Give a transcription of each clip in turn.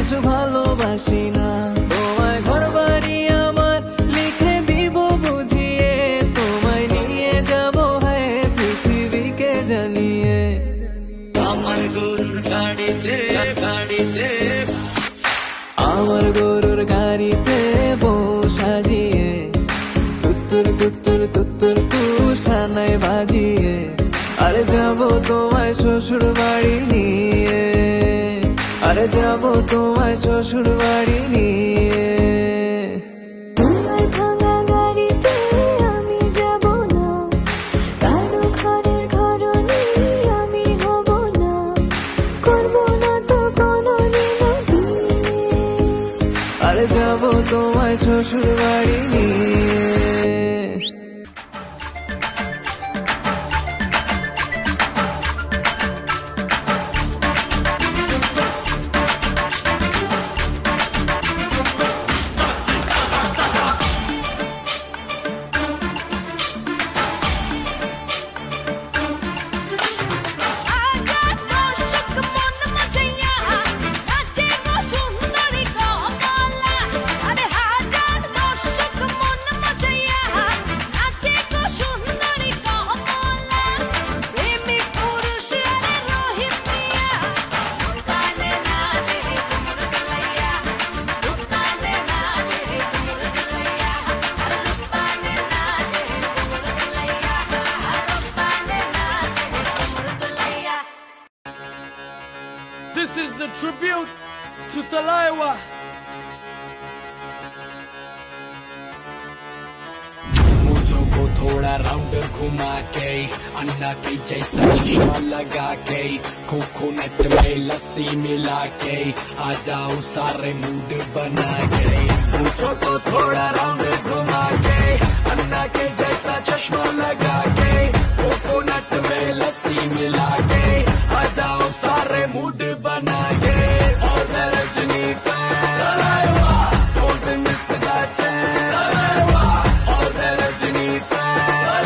কিছু ভালোবাসি না। তোমায় ঘর বাড়ি আমার লিখে দিব বুঝিয়ে, তোমায় নিয়ে যাব হ্যাঁ পৃথিবীকে জানিয়ে। আমার গরুর গাড়িতে গাড়িতে, আমার গরুর গাড়িতে বউ সাজিয়ে, তুত্তুর তুত্তুর তুত্তুর তুষানায় বাজিয়ে, আরে যাবো তোমায় শ্বশুর বাড়ি নিয়ে, আরে যাবো তোমায় শ্বশুর বাড়ি নিয়ে। তোমার ভাঙা গাড়িতে আমি যাব না, কারো ঘরের ঘরনি আমি হব না, করব না তো কোনোদিনও বিয়ে। আরে যাবো তোমায় শ্বশুর বাড়ি নিয়ে। This is the tribute to Talaiwa. मुझको थोड़ा राउंड घुमा के, अन्ना के जैसा चश्मा लगा के, कोकोनट में लस्सी मिला के, आ जाओ सारे मूड बना के। मुझको थोड़ा राउंड घुमा के, अन्ना के जैसा चश्मा लगा के, कोकोनट में लस्सी मिला के, आ जाओ सारे मूड बना के। और Rajni fan don't miss that chance, और Rajni fan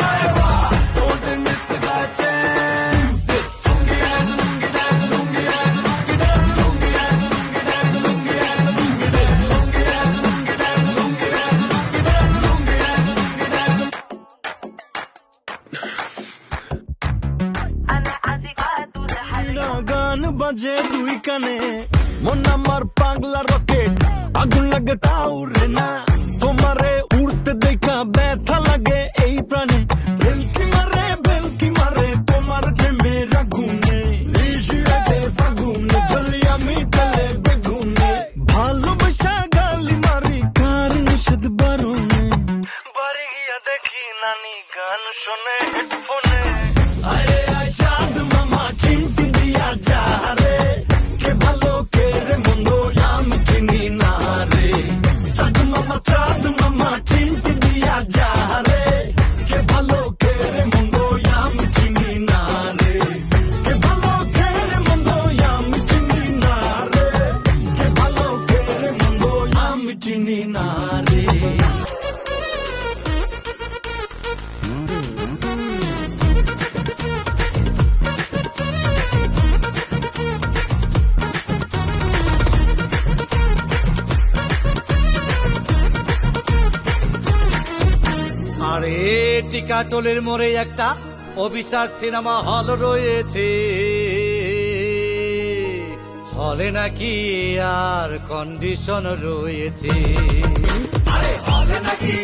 don't miss that chance। গান বাজে দুই কানে, মন আমার পাগলা রকেট, আগুন লাগে তাও রে না, তোমারে উড়তে দেখা ব্যথা লাগে এই প্রাণে, বেলকি মারে তোমার প্রেমের আগুনে, নিশিরাতে ফাগুনে জ্বলি আমি তেলে বেগুনে, ভালোবাসা গালি মারি কার নিষেধ বারণে, বাড়ি গিয়া দেখি নানি গান শোনে হেডফোনে। আরে আয় চাঁদ মামা চিমটি দিয়া যা রে, কে ভালো কে রে মন্দ আমি চিনি না রে, চাঁদ মামা চিমটি দিয়া যা রে, কে ভালো কে রে মন্দ আমি চিনি না রে, কে ভালো কে রে মন্দ আমি চিনি না রে, কে ভালো কে রে মন্দ আমি চিনি না রে। আরে টিকাটলের মোড়ে একটা অভিশাপ সিনেমা হল রয়েছে, হলে নাকি আর কন্ডিশন রয়েছে, আরে হলে নাকি